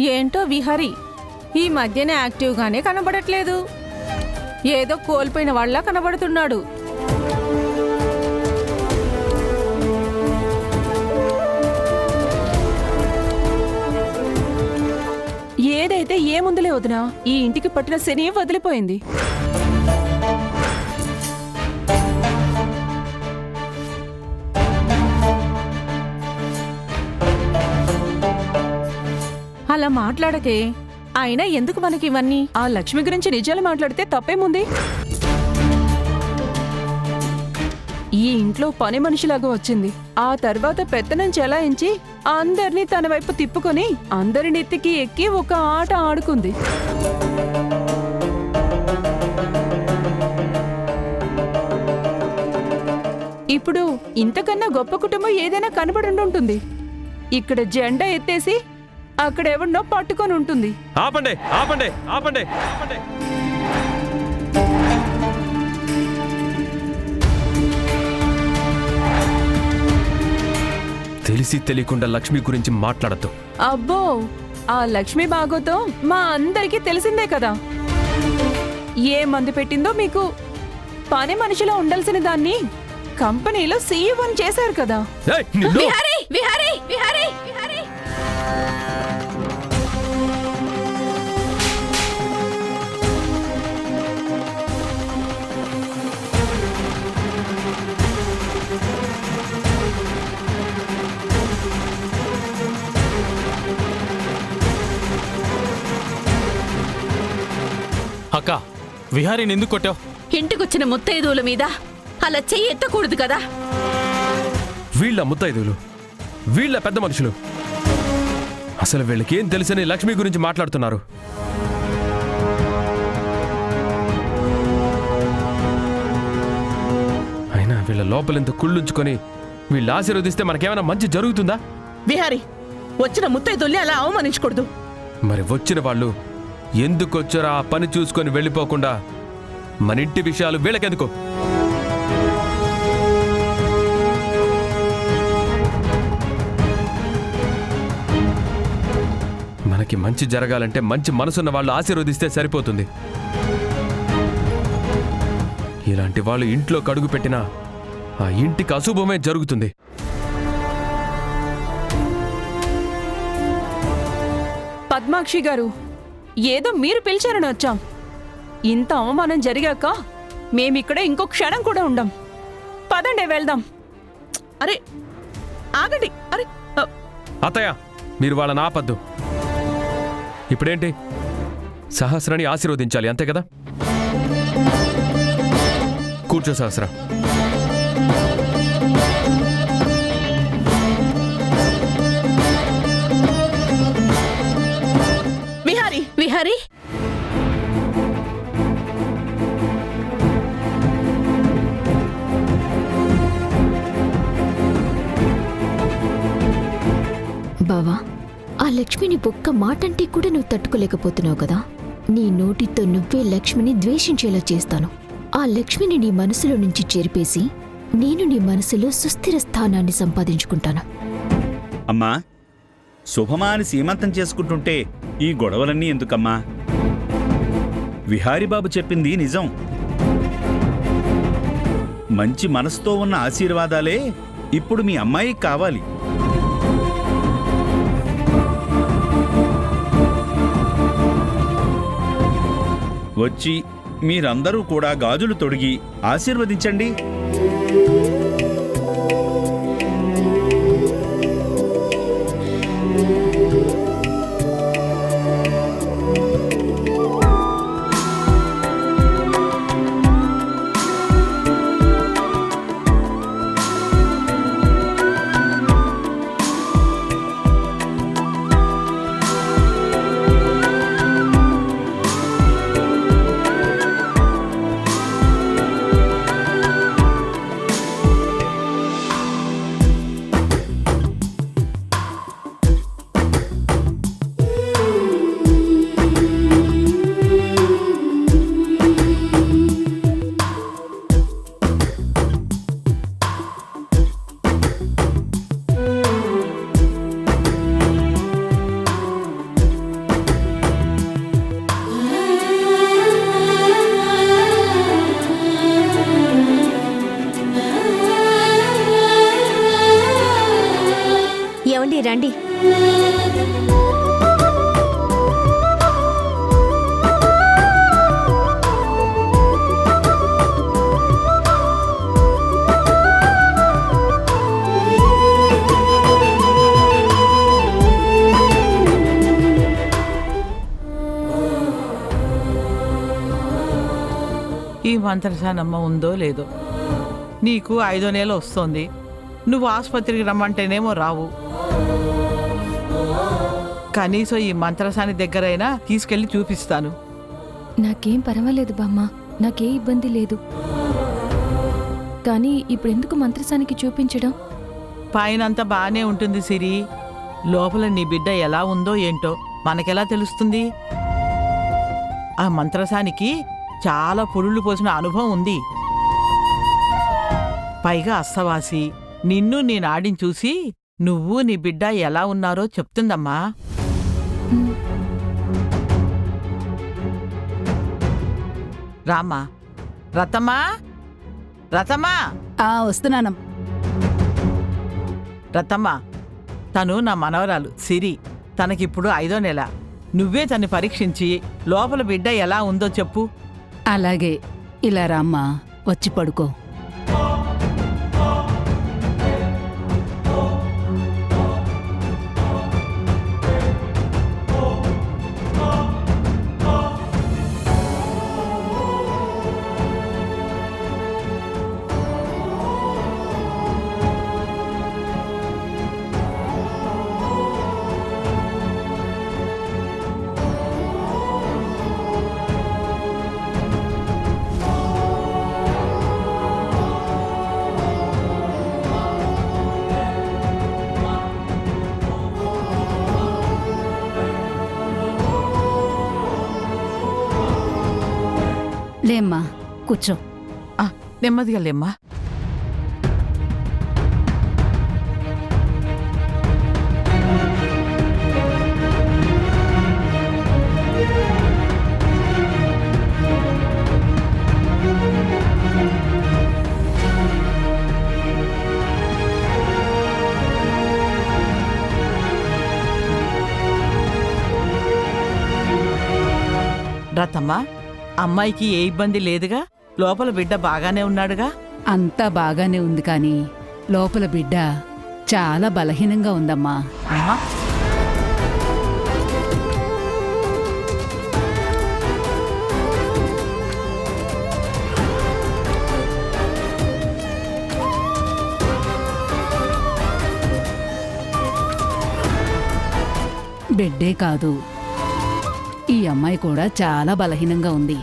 ఏంటో విహారీ ఈ మధ్యనే యాక్టివ్గానే కనబడట్లేదు. ఏదో కోల్పోయిన వాళ్ళ కనబడుతున్నాడు. ఏదైతే ఏముందులే వదినా, ఈ ఇంటికి పట్టిన శని వదిలిపోయింది. అలా మాట్లాడకే. అయినా ఎందుకు మనకి ఇవన్నీ? ఆ లక్ష్మి గురించి నిజాలు మాట్లాడితే తప్పేముంది? ఈ ఇంట్లో పని మనిషిలాగా వచ్చింది. ఆ తర్వాత పెత్తనం చెలాయించి అందరినీ తన వైపు తిప్పుకొని అందరి నెత్తికి ఎక్కి ఒక ఆట ఆడుకుంది. ఇప్పుడు ఇంతకన్నా గొప్ప కుటుంబం ఏదైనా కనబడి. ఇక్కడ జెండా ఎత్తేసి అక్కడెవడో పట్టుకొని ఉంటుంది. ఆపండి ఆపండి ఆపండి ఆపండి. తెలిసి తెలియకుండా లక్ష్మి గురించి మాట్లాడద్దు. అబ్బో, ఆ లక్ష్మి బాగోతో మా అందరికీ తెలిసిందే కదా. ఏ మందు పెట్టిందో మీకు. పని మనిషిలో ఉండాల్సిన దాన్ని కంపెనీలో సీఈఓని చేశారు కదా. ఏయ్, నిన్ను! విహారీ విహారీ విహారీ విహారీ అక్క, విహారీని ఎందుకు కొట్టావు? ఇంటికొచ్చిన ముత్తైదువుల మీద అలా చెయ్యి ఎత్తకూడదు కదా. వీళ్ళ ముత్తైదువులు, వీళ్ళ పెద్ద మనుషులు. అసలు వీళ్ళకేం తెలుసని లక్ష్మి గురించి మాట్లాడుతున్నారు. అయినా వీళ్ళ లోపలింత కుళ్ళుంచుకొని వీళ్ళు ఆశీర్వదిస్తే మనకేమైనా మంచి జరుగుతుందా? విహారీ, వచ్చిన ముత్తైదుల్ని అలా అవమానించకూడదు. మరి వచ్చిన వాళ్ళు ఎందుకొచ్చారో ఆ పని చూసుకొని వెళ్ళిపోకుండా మన ఇంటి విషయాలు వీళ్ళకెందుకు? మనకి మంచి జరగాలంటే మంచి మనసున్న వాళ్ళు ఆశీర్వదిస్తే సరిపోతుంది. ఇలాంటి వాళ్ళు ఇంట్లో కడుగు పెట్టినా ఆ ఇంటికి అశుభమే జరుగుతుంది. పద్మాక్షి గారు, ఏదో మీరు పిలిచారని వచ్చాం. ఇంత అవమానం జరిగాక మేమిక్కడ ఇంకో క్షణం కూడా ఉండం. పదండి వెళ్దాం. అరే ఆగండి. అరే అత్తయ్య, మీరు వాళ్ళని ఆపద్దు. ఇప్పుడేంటి, సహస్రాన్ని ఆశీర్వదించాలి, అంతే కదా? కూర్చో సహస్ర. విహారీ విహారీ బావా, ఆ లక్ష్మిని ఒక్క మాటంటే కూడా నువ్వు తట్టుకోలేకపోతున్నావు కదా. నీ నోటితో నువ్వే లక్ష్మిని ద్వేషించేలా చేస్తాను. ఆ లక్ష్మిని నీ మనసులో నుంచి చెరిపేసి నేను నీ మనసులో సుస్థిర స్థానాన్ని సంపాదించుకుంటాను. అమ్మా, శుభమాని సీమంతం చేసుకుంటుంటే ఈ గొడవలన్నీ ఎందుకమ్మా? విహారీబాబు చెప్పింది నిజం. మంచి మనసుతో ఉన్న ఆశీర్వాదాలే ఇప్పుడు మీ అమ్మాయికి కావాలి. వచ్చి మీరందరూ కూడా గాజులు తొడిగి ఆశీర్వదించండి. రండి. ఈ మంత్రసానమ్మ ఉందో లేదో, నీకు 5వ నెల వస్తోంది. నువ్వు ఆసుపత్రికి రమ్మంటేనేమో రావు. కనీసం ఈ మంత్రసాని దగ్గరైనా తీసుకెళ్లి చూపిస్తాను. నాకేం పర్వాలేదు బామ్మ, నాకే ఇబ్బంది లేదు. కానీ ఇప్పుడెందుకు మంత్రసానికి చూపించడం? పైనంతా బాగానే ఉంటుంది సిరి, లోపల నీ బిడ్డ ఎలా ఉందో ఏంటో మనకెలా తెలుస్తుంది? ఆ మంత్రసానికి చాలా పురుళ్ళు పోసిన అనుభవం ఉంది. పైగా అస్తవాసి నిన్ను నీ నాడిని చూసి నువ్వు నీ బిడ్డ ఎలా ఉన్నారో చెప్తుందమ్మా. రామ్మా. రతమ్మా, రతమ్మా. వస్తున్నానం. రతమ్మా, తను నా మనవరాలు సిరి. తనకిప్పుడు 5వ నెల. నువ్వే తన్ని పరీక్షించి లోపల బిడ్డ ఎలా ఉందో చెప్పు. అలాగే, ఇలా రామ్మా, వచ్చి పడుకో. లేమ్మా, కూర్చో. నెమ్మదిగా లేమ్మా. రతమ్మా, అమ్మాయికి ఏ ఇబ్బంది లేదుగా? లోపల బిడ్డ బాగానే ఉన్నాడుగా? అంతా బాగానే ఉంది, కానీ లోపల బిడ్డ చాలా బలహీనంగా ఉందమ్మా. ఆహా. బిడ్డే కాదు, ఈ అమ్మాయి కూడా చాలా బలహీనంగా ఉంది.